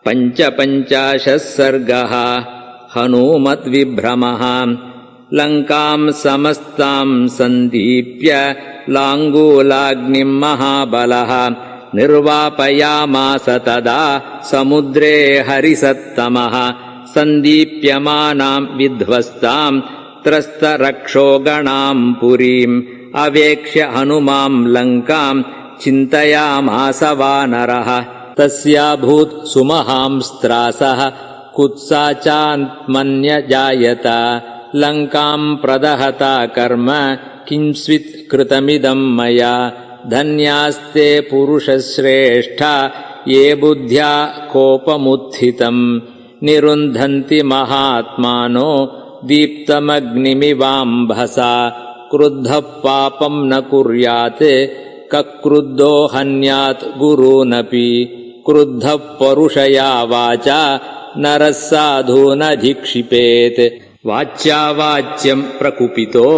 पञ्चपञ्चाशः सर्गः हनूमद्विभ्रमः लङ्काम् समस्ताम् सन्दीप्य लाङ्गूलाग्निम् महाबलः निर्वापयामास तदा समुद्रे हरिसत्तमः सन्दीप्यमानाम् विध्वस्ताम् त्रस्तरक्षोगणाम् पुरीम् अवेक्ष्य हनुमाम् लङ्काम् चिन्तयामास वानरः तस्याभूत् सुमहांस्त्रासः कुत्सा चान्मन्यजायत लङ्काम् प्रदहता कर्म किंस्वित् कृतमिदम् मया धन्यास्ते पुरुषश्रेष्ठा ये बुद्ध्या कोपमुत्थितम् निरुन्धन्ति महात्मानो दीप्तमग्निमिवाम्भसा क्रुद्धः पापम् न कुर्यात् कक्रुद्धो हन्यात् गुरूनपि क्रुद्धः परुषया वाचा नरः साधूनधिक्षिपेत् वाच्यावाच्यम् प्रकुपितो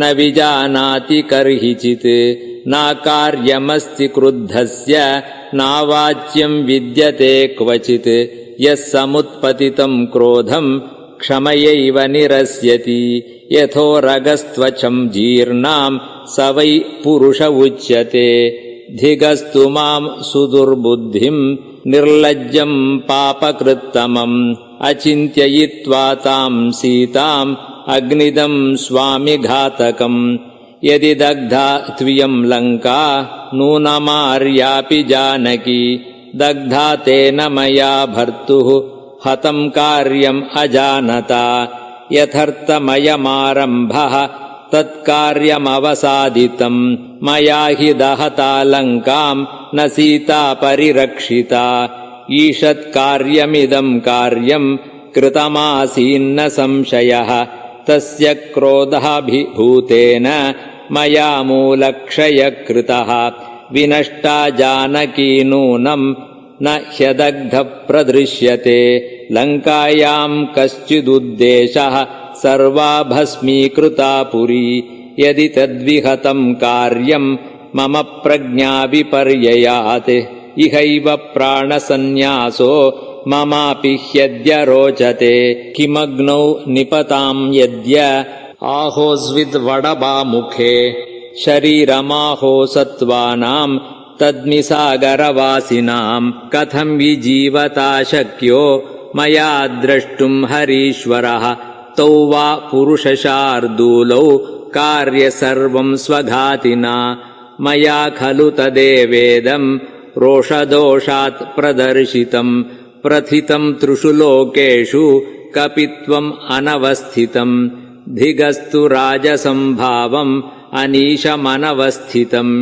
न विजानाति कर्हिचित् नाकार्यमस्ति क्रुद्धस्य नावाच्यम् विद्यते क्वचित् यः समुत्पतितम् क्रोधम् क्षमयैव निरस्यति यथोरगस्त्वचम् जीर्णाम् स वै पुरुष उच्यते धिगस्तु माम् सुदुर्बुद्धिम् निर्लज्जम् पापकृत्तमम् अचिन्त्ययित्वा ताम् सीताम् अग्निदम् स्वामिघातकम् यदि दग्धा त्वियम् लङ्का नूनमार्यापि जानकी दग्धा तेन मया भर्तुः हतम् कार्यम् अजानता यथर्थमयमारम्भः तत्कार्यमवसादितम् मया हि दहता लङ्काम् न सीता परिरक्षिता ईषत्कार्यमिदम् कार्यम् कृतमासीन्न संशयः तस्य क्रोधाभिभूतेन मया मूलक्षयकृतः विनष्टा जानकी नूनम् न ह्यदग्धः प्रदृश्यते लङ्कायाम् कश्चिदुद्देशः सर्वा भस्मीकृता पुरी यदि तद्विहतम् कार्यम् मम प्रज्ञा विपर्ययात् इहैव प्राणसन्न्यासो ममापि ह्यद्य रोचते किमग्नौ निपताम् यद्य आहोस्विद्वडबामुखे शरीरमाहो सत्त्वानाम् तद्मिसागरवासिनाम् कथम् विजीवता शक्यो मया द्रष्टुम् हरीश्वरः तौ वा पुरुषशार्दूलौ कार्य सर्वम् स्वघातिना मया खलु तदेवेदम् रोषदोषात् प्रदर्शितम् प्रथितम् त्रिषु लोकेषु कपित्वम् अनवस्थितम् धिगस्तु राजसम्भावम् अनीशमनवस्थितम्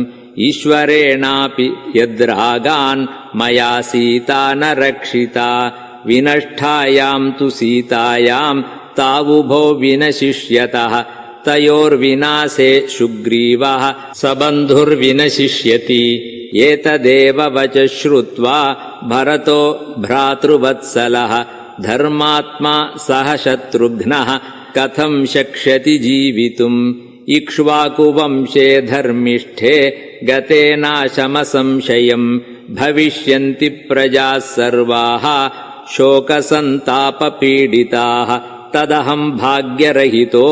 ईश्वरेणापि यद्रागान् मया सीता न रक्षिता विनष्टायाम् तु सीतायाम् तावुभो विनशिष्यतः तयोर्विनाशे सुग्रीवः सबन्धुर्विनशिष्यति एतदेव वच श्रुत्वा भरतो भ्रातृवत्सलः धर्मात्मा सह शत्रुघ्नः कथम् शक्ष्यति जीवितुम् इक्ष्वाकुवंशे धर्मिष्ठे गतेनाशमसंशयम् भविष्यन्ति प्रजाः सर्वाः शोकसन्तापपीडिताः तदहम् भाग्यरहितो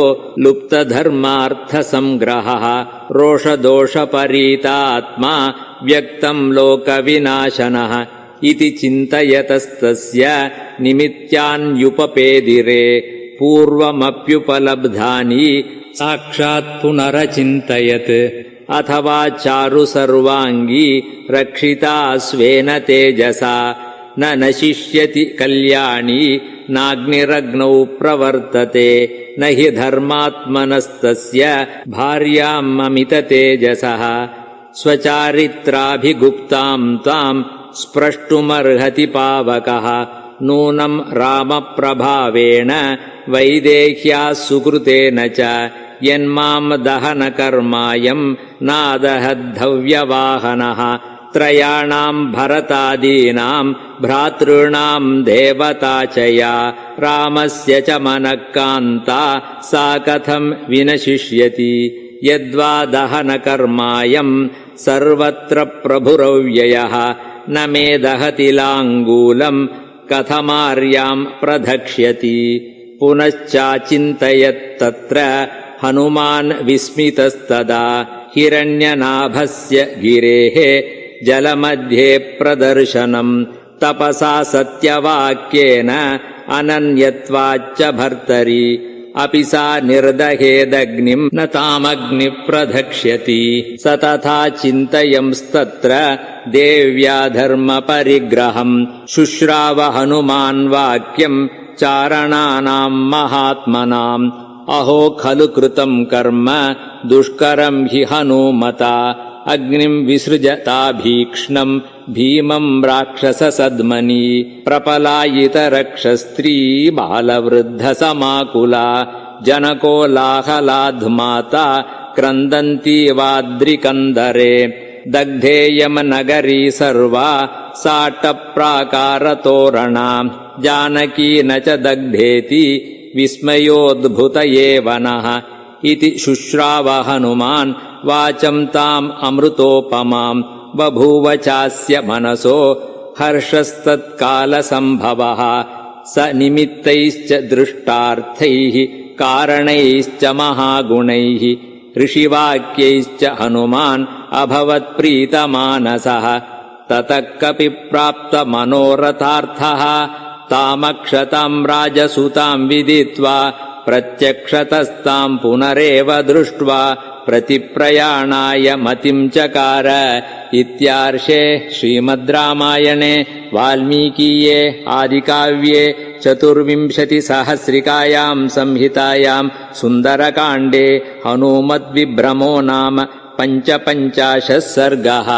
लुप्तधर्मार्थसङ्ग्रहः रोषदोषपरीतात्मा व्यक्तम् लोकविनाशनः इति चिन्तयतस्तस्य निमित्यान्युपपेदिरे पूर्वमप्युपलब्धानि साक्षात् पुनरचिन्तयत् अथवा चारु सर्वाङ्गी रक्षिता स्वेन तेजसा न नशिष्यति कल्याणी नाग्निरग्नौ प्रवर्तते न हि धर्मात्मनस्तस्य भार्याम् अमिततेजसः स्वचारित्राभिगुप्ताम् ताम् स्प्रष्टुमर्हति पावकः नूनम् रामप्रभावेण वैदेह्या सुकृतेन च यन्माम् दहनकर्मायम् नादहद्धव्यवाहनः त्रयाणाम् भरतादीनाम् भ्रातॄणाम् देवता च या रामस्य च मनः कान्ता सा कथम् विनशिष्यति यद्वा दहनकर्मायम् सर्वत्र प्रभुरव्ययः न मे दहति लाङ्गूलम् कथमार्याम् प्रधक्ष्यति। पुनश्चाचिन्तयत्तत्र हनुमान् विस्मितस्तदा हिरण्यनाभस्य गिरेः जलमध्ये प्रदर्शनम् तपसा सत्यवाक्येन अनन्यत्वाच्च भर्तरि अपि सा निर्दहेदग्निम् न तामग्निः प्रधक्ष्यति। स तथा चिन्तयंस्तत्र देव्या धर्मपरिग्रहम् शुश्राव हनुमान् वाक्यम् चारणानाम् महात्मनाम्। अहो खलु कृतम् कर्म दुष्करम् हि हनूमता अग्निम् विसृजताभीक्ष्णम् भीमम् राक्षससद्मनि प्रपलायितरक्षस्त्री बालवृद्धसमाकुला जनकोलाहलाद्माता क्रन्दन्ती वाद्रिकन्दरे दग्धेयमनगरी सर्वा साटप्राकारतोरणा जानकी न च दग्धेति विस्मयोद्भुत एव नः इति शुश्राव हनुमान् वाचं ताम् अमृतोपमाम् बभूव चास्य मनसो हर्षस्तत्कालसम्भवः स निमित्तैश्च दृष्टार्थैः कारणैश्च महागुणैः ऋषिवाक्यैश्च हनुमान् अभवत्प्रीतमानसः ततः कपिप्राप्तमनोरथार्थः तामक्षताम् राजसुताम् विदित्वा प्रत्यक्षतस्ताम् पुनरेव दृष्ट्वा प्रतिप्रयाणाय मतिम् चकार। इत्यार्षे श्रीमद् रामायणे वाल्मीकीये आदिकाव्ये 24सहस्रिकायाम् संहितायाम् सुन्दरकाण्डे हनूमद्विभ्रमो नाम 55 सर्गः।